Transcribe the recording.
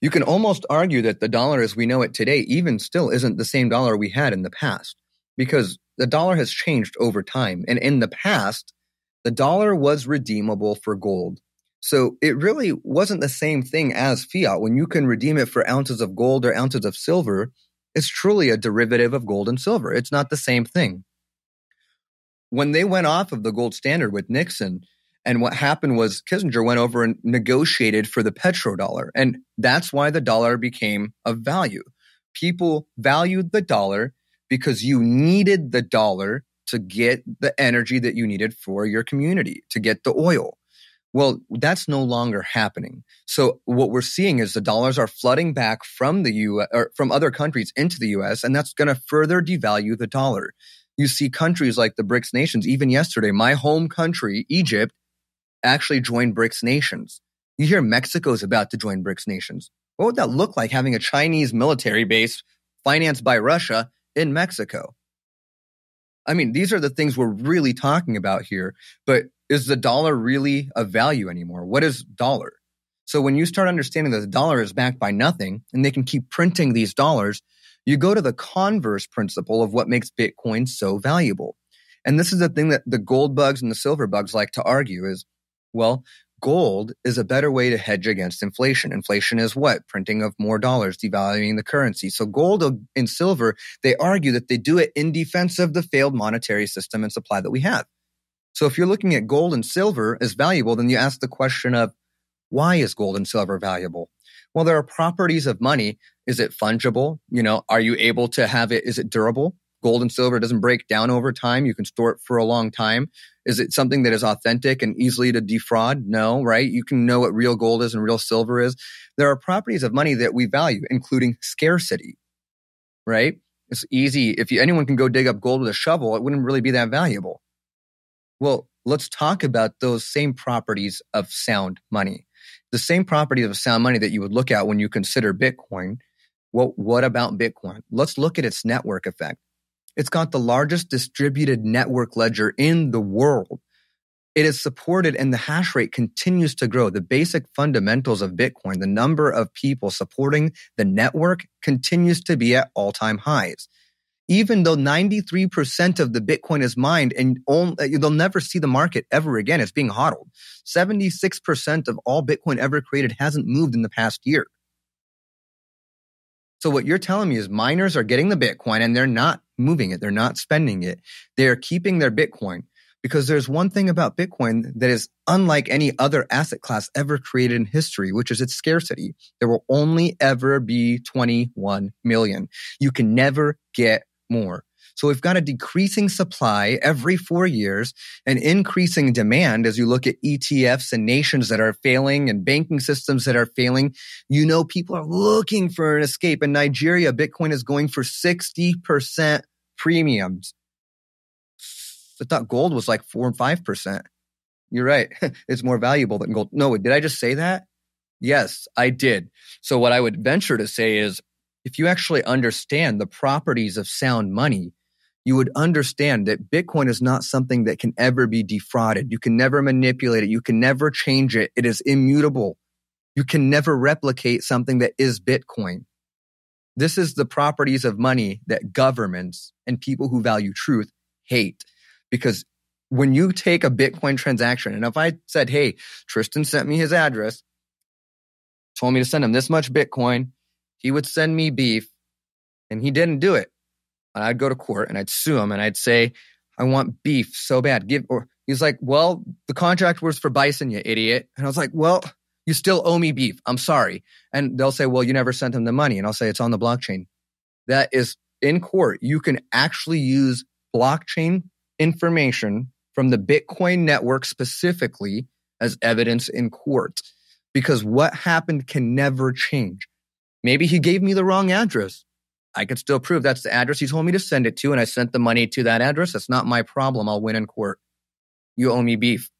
You can almost argue that the dollar as we know it today even still isn't the same dollar we had in the past, because the dollar has changed over time. And in the past, the dollar was redeemable for gold. So it really wasn't the same thing as fiat. When you can redeem it for ounces of gold or ounces of silver, it's truly a derivative of gold and silver. It's not the same thing. When they went off of the gold standard with Nixon, and what happened was Kissinger went over and negotiated for the petrodollar. And that's why the dollar became of value. People valued the dollar because you needed the dollar to get the energy that you needed for your community, to get the oil. Well, that's no longer happening. So what we're seeing is the dollars are flooding back from the US or from other countries into the US, and that's going to further devalue the dollar. You see countries like the BRICS nations. Even yesterday, my home country, Egypt, actually joined BRICS nations. You hear Mexico's about to join BRICS nations. What would that look like, having a Chinese military base financed by Russia in Mexico? I mean, these are the things we're really talking about here. But is the dollar really of value anymore? What is dollar? So when you start understanding that the dollar is backed by nothing and they can keep printing these dollars, you go to the converse principle of what makes Bitcoin so valuable. And this is the thing that the gold bugs and the silver bugs like to argue is, well, gold is a better way to hedge against inflation. Inflation is what? Printing of more dollars, devaluing the currency. So gold and silver, they argue that they do it in defense of the failed monetary system and supply that we have. So if you're looking at gold and silver as valuable, then you ask the question of, why is gold and silver valuable? Well, there are properties of money. Is it fungible? Are you able to have it? Is it durable? Gold and silver doesn't break down over time. You can store it for a long time. Is it something that is authentic and easily to defraud? No, right? You can know what real gold is and real silver is. There are properties of money that we value, including scarcity, right? It's easy. If anyone can go dig up gold with a shovel, it wouldn't really be that valuable. Well, let's talk about those same properties of sound money. The same properties of sound money that you would look at when you consider Bitcoin. Well, what about Bitcoin? Let's look at its network effect. It's got the largest distributed network ledger in the world. It is supported and the hash rate continues to grow. The basic fundamentals of Bitcoin, the number of people supporting the network continues to be at all-time highs. Even though 93% of the Bitcoin is mined and they'll never see the market ever again, it's being hodled. 76% of all Bitcoin ever created hasn't moved in the past year. So what you're telling me is miners are getting the Bitcoin and they're not moving it. They're not spending it. They're keeping their Bitcoin, because there's one thing about Bitcoin that is unlike any other asset class ever created in history, which is its scarcity. There will only ever be 21 million. You can never get more. So we've got a decreasing supply every 4 years and increasing demand as you look at ETFs and nations that are failing and banking systems that are failing. People are looking for an escape. In Nigeria, Bitcoin is going for 60% premiums. I thought gold was like 4 and 5%. You're right. It's more valuable than gold. No, did I just say that? Yes, I did. So what I would venture to say is, if you actually understand the properties of sound money, you would understand that Bitcoin is not something that can ever be defrauded. You can never manipulate it. You can never change it. It is immutable. You can never replicate something that is Bitcoin. This is the properties of money that governments and people who value truth hate. Because when you take a Bitcoin transaction, and if I said, hey, Tristan sent me his address, told me to send him this much Bitcoin, he would send me beef, and he didn't do it. And I'd go to court and I'd sue him and I'd say, I want beef so bad. He's like, well, the contract was for bison, you idiot. And I was like, well, you still owe me beef. I'm sorry. And they'll say, well, you never sent him the money. And I'll say, it's on the blockchain. That is in court. You can actually use blockchain information from the Bitcoin network specifically as evidence in court, because what happened can never change. Maybe he gave me the wrong address. I could still prove that's the address he told me to send it to, and I sent the money to that address. That's not my problem. I'll win in court. You owe me beef.